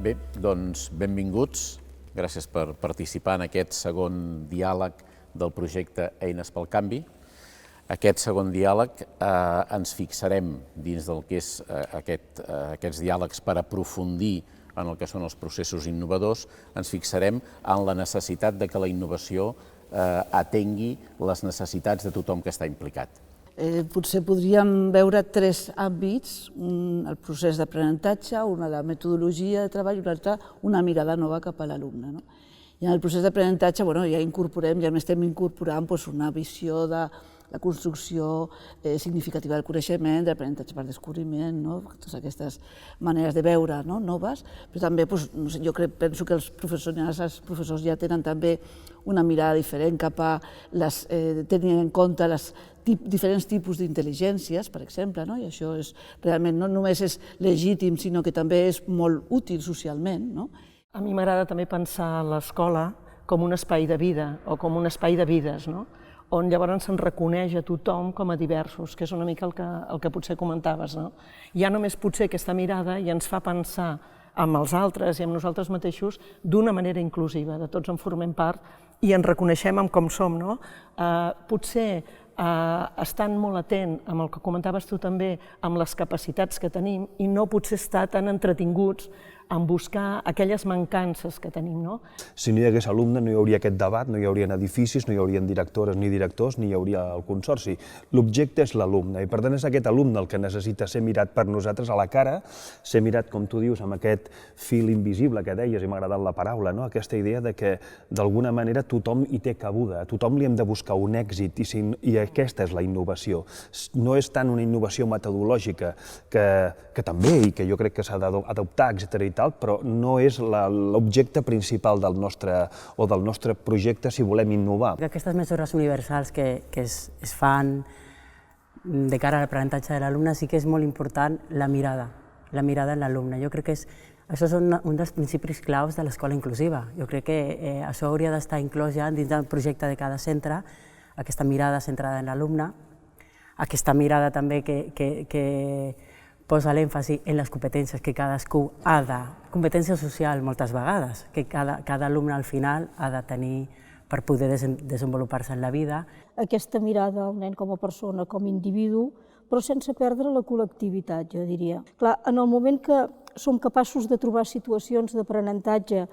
Bé, doncs benvinguts. Gràcies per participar en aquest segon diàleg del projecte Eines pel Canvi. Aquest segon diàleg ens fixarem dins del que és aquests diàlegs per aprofundir en el que són els processos innovadors, ens fixarem en la necessitat de que la innovació atengui les necessitats de tothom que està implicat. Potser podríem veure tres àmbits, el procés d'aprenentatge, una la metodologia de treball i una altra una mirada nova cap a l'alumne. I en el procés d'aprenentatge ja estem incorporant una visió de la construcció significativa del coneixement, de l'aprenentatge per descobriment, totes aquestes maneres de veure noves, però també penso que els professors ja tenen també una mirada diferent cap a tenint en compte els diferents tipus d'intel·ligències, per exemple, i això realment no només és legítim, sinó que també és molt útil socialment. A mi m'agrada també pensar l'escola com un espai de vida o com un espai de vides, on llavors se'n reconeix a tothom com a diversos, que és una mica el que potser comentaves. Ja només potser aquesta mirada ja ens fa pensar amb els altres i amb nosaltres mateixos d'una manera inclusiva, de tots en formem part i ens reconeixem amb com som. Potser estant molt atent amb el que comentaves tu també, amb les capacitats que tenim i no potser estar tan entretinguts en buscar aquelles mancances que tenim. Si no hi hagués alumne no hi hauria aquest debat, no hi haurien edificis, no hi haurien directores ni directors, ni hi hauria el consorci. L'objecte és l'alumne i per tant és aquest alumne el que necessita ser mirat per nosaltres a la cara, ser mirat, com tu dius, amb aquest fil invisible que deies, i m'ha agradat la paraula, aquesta idea de que d'alguna manera tothom hi té cabuda, a tothom li hem de buscar un èxit i aquesta és la innovació. No és tant una innovació metodològica que també i que jo crec que s'ha d'adoptar, etc. però no és l'objecte principal del nostre projecte si volem innovar. Aquestes mesures universals que es fan de cara a l'aprenentatge de l'alumne sí que és molt important la mirada en l'alumne. Jo crec que això és un dels principis claus de l'escola inclusiva. Jo crec que això hauria d'estar inclòs ja dins del projecte de cada centre, aquesta mirada centrada en l'alumne, aquesta mirada també que posa l'èmfasi en les competències que cadascú ha de, competència social moltes vegades, que cada alumne al final ha de tenir per poder desenvolupar-se en la vida. Aquesta mirada al nen com a persona, com a individu, però sense perdre la col·lectivitat, jo diria. Clar, en el moment que som capaços de trobar situacions d'aprenentatge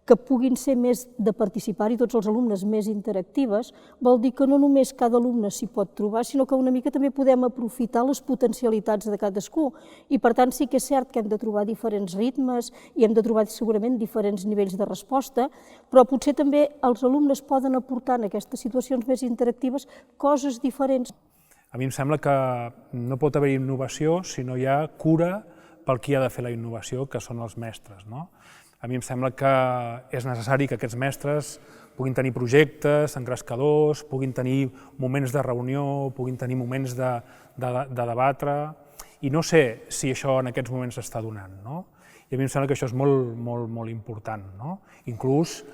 que puguin ser més de participar-hi tots els alumnes, més interactives, vol dir que no només cada alumne s'hi pot trobar, sinó que una mica també podem aprofitar les potencialitats de cadascú. I per tant sí que és cert que hem de trobar diferents ritmes i hem de trobar segurament diferents nivells de resposta, però potser també els alumnes poden aportar en aquestes situacions més interactives coses diferents. A mi em sembla que no pot haver innovació si no hi ha cura pel qui ha de fer la innovació, que són els mestres. A mi em sembla que és necessari que aquests mestres puguin tenir projectes engrescadors, puguin tenir moments de reunió, puguin tenir moments de debatre, i no sé si això en aquests moments s'està donant. I a mi em sembla que això és molt important. Inclús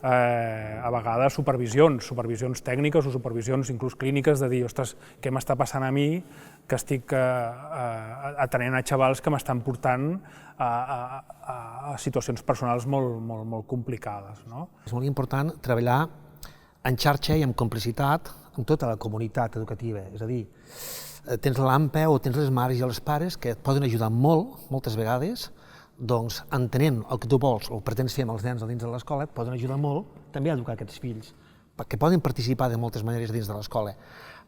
a vegades supervisions tècniques o supervisions inclús clíniques de dir, ostres, què m'està passant a mi que estic atenent a xavals que m'estan portant a situacions personals molt complicades. És molt important treballar en xarxa i en complicitat amb tota la comunitat educativa. És a dir, tens l'AMPE o tens les mares i els pares que et poden ajudar moltes vegades, doncs entenent el que tu vols o pretens fer amb els nens dins de l'escola, et poden ajudar molt també a educar aquests fills, perquè poden participar de moltes maneres dins de l'escola.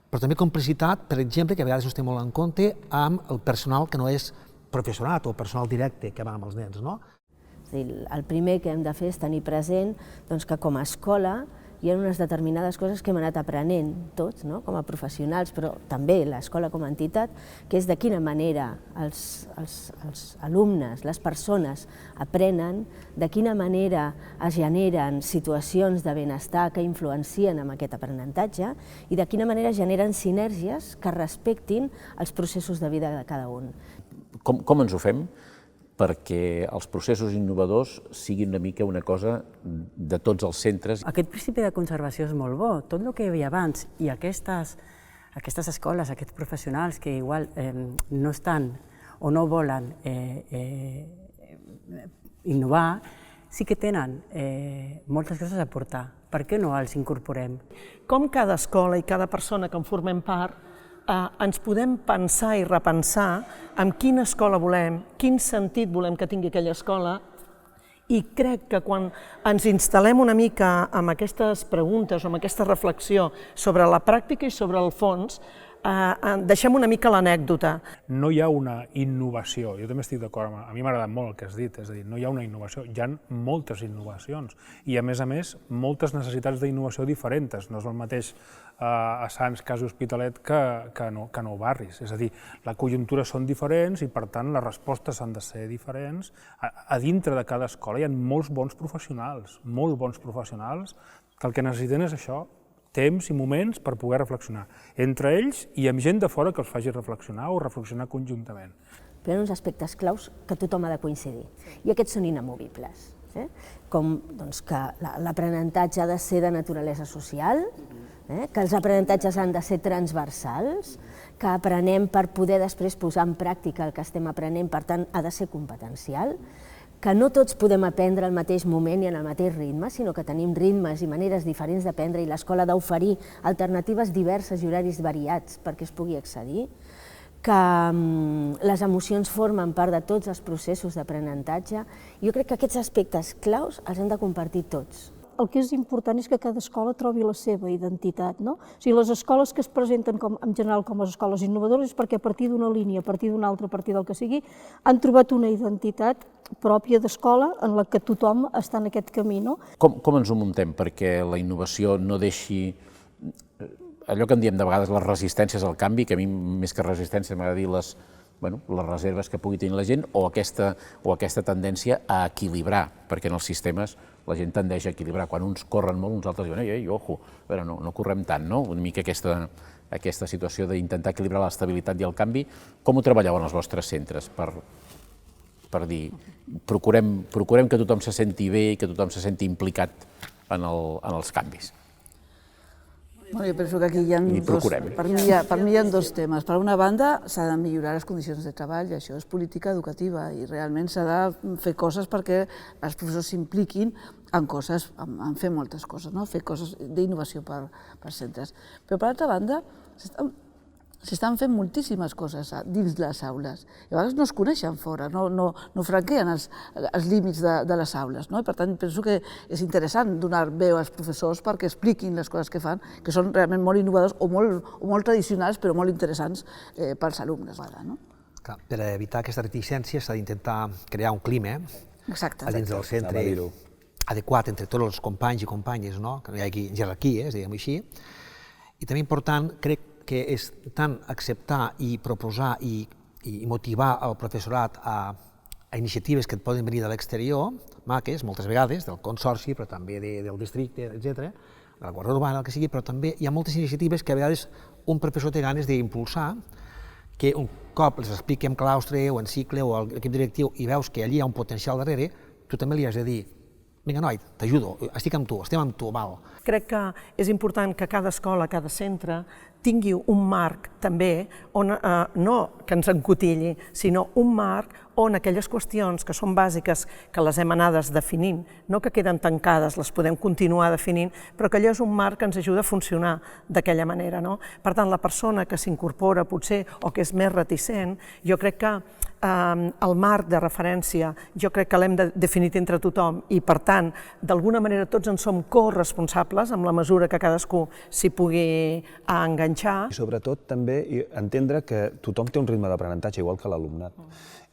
Però també complicitat, per exemple, que a vegades us té molt en compte amb el personal que no és professorat o personal directe que va amb els nens. El primer que hem de fer és tenir present que com a escola hi ha unes determinades coses que hem anat aprenent tots, com a professionals, però també l'escola com a entitat, que és de quina manera els alumnes, les persones aprenen, de quina manera es generen situacions de benestar que influencien en aquest aprenentatge i de quina manera generen sinergies que respectin els processos de vida de cada un. Com ens ho fem perquè els processos innovadors siguin una mica una cosa de tots els centres? Aquest principi de conservació és molt bo. Tot el que hi havia abans i aquestes escoles, aquests professionals que igual no estan o no volen innovar, sí que tenen moltes coses a aportar. Per què no els incorporem? Com cada escola i cada persona que en formem part ens podem pensar i repensar en quina escola volem, quin sentit volem que tingui aquella escola, i crec que quan ens instal·lem una mica amb aquestes preguntes o amb aquesta reflexió sobre la pràctica i sobre el fons, deixem una mica l'anècdota. No hi ha una innovació, jo també estic d'acord, a mi m'ha agradat molt el que has dit, és a dir, no hi ha una innovació, hi ha moltes innovacions i a més, moltes necessitats d'innovació diferents. No és el mateix a Sants, Casa Hospitalet que no barris, és a dir, la conjuntura són diferents i per tant les respostes han de ser diferents. A dintre de cada escola hi ha molts bons professionals, que el que necessiten és això, temps i moments per poder reflexionar entre ells i amb gent de fora que els faci reflexionar o reflexionar conjuntament. Però hi ha uns aspectes claus que tothom ha de coincidir, i aquests són inamovibles, com que l'aprenentatge ha de ser de naturalesa social, que els aprenentatges han de ser transversals, que aprenem per poder després posar en pràctica el que estem aprenent, per tant ha de ser competencial, que no tots podem aprendre al mateix moment i en el mateix ritme, sinó que tenim ritmes i maneres diferents d'aprendre i l'escola ha d'oferir alternatives diverses i horaris variats perquè es pugui accedir, que les emocions formen part de tots els processos d'aprenentatge. Jo crec que aquests aspectes claus els hem de compartir tots. El que és important és que cada escola trobi la seva identitat, no? O sigui, les escoles que es presenten en general com les escoles innovadores és perquè a partir d'una línia, a partir d'una altra, a partir del que sigui, han trobat una identitat pròpia d'escola en la que tothom està en aquest camí, no? Com ens ho muntem perquè la innovació no deixi allò que en diem de vegades les resistències al canvi, que a mi més que resistències m'agrada dir les reserves que pugui tenir la gent o aquesta tendència a equilibrar, perquè en els sistemes la gent tendeix a equilibrar. Quan uns corren molt, uns altres diuen, ei, ojo, a veure, no correm tant, no? Una mica aquesta situació d'intentar equilibrar l'estabilitat i el canvi. Com ho treballeu en els vostres centres per dir, procurem que tothom se senti bé i que tothom se senti implicat en els canvis? Bueno, jo penso que aquí hi ha per mi hi ha dos temes. Per una banda, s'ha de millorar les condicions de treball, i això és política educativa, i realment s'ha de fer coses perquè els professors s'impliquin en coses, en fer moltes coses, fer coses d'innovació per centres. Però per altra banda, s'estan fent moltíssimes coses dins les aules. I a vegades no es coneixen fora, no franqueen els límits de les aules. I per tant, penso que és interessant donar veu als professors perquè expliquin les coses que fan, que són realment molt innovadors o molt tradicionals, però molt interessants pels alumnes. Per evitar aquesta reticència s'ha d'intentar crear un clima dins del centre adequat entre tots els companys i companyes, que no hi hagi jerarquies, diguem-ho així. I també important, crec, que és tant acceptar i proposar i motivar el professorat a iniciatives que et poden venir de l'exterior, maques, moltes vegades, del consorci, però també del districte, etc., de la Guàrdia Urbana, el que sigui, però també hi ha moltes iniciatives que a vegades un professor té ganes d'impulsar, que un cop les expliqui en claustre o en cicle o a l'equip directiu i veus que allí hi ha un potencial darrere, tu també li has de dir, vinga, noi, t'ajudo, estic amb tu, estem amb tu, val. Crec que és important que cada escola, cada centre, tingui un marc també, on no que ens encotilli, sinó un marc on aquelles qüestions que són bàsiques, que les hem anades definint, no que queden tancades, les podem continuar definint, però que allò és un marc que ens ajuda a funcionar d'aquella manera. Per tant, la persona que s'incorpora potser o que és més reticent, jo crec que el marc de referència jo crec que l'hem definit entre tothom i, per tant, d'alguna manera tots en som corresponsables amb la mesura que cadascú s'hi pugui enganxar. I sobretot també entendre que tothom té un ritme d'aprenentatge igual que l'alumnat.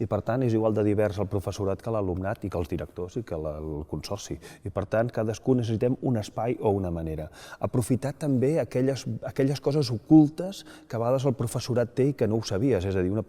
I per tant és igual de divers el professorat que l'alumnat i que els directors i que el consorci. I per tant cadascú necessitem un espai o una manera. Aprofitar també aquelles coses ocultes que a vegades el professorat té i que no ho sabies, és a dir, un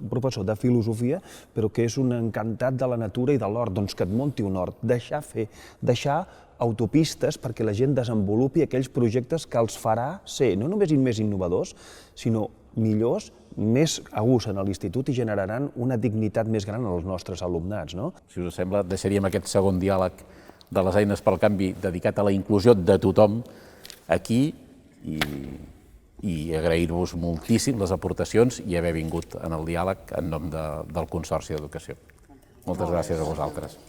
professor de filosofia però que és un encantat de la natura i de l'hort, doncs que et munti un hort, deixar fer, deixar autopistes perquè la gent desenvolupi aquells projectes que els farà ser no només més innovadors, sinó millors, més a gust en l'institut i generaran una dignitat més gran als nostres alumnats. Si us sembla, deixaríem aquest segon diàleg de les eines pel canvi dedicat a la inclusió de tothom aquí i agrair-vos moltíssim les aportacions i haver vingut en el diàleg en nom del Consorci d'Educació. Moltes gràcies a vosaltres.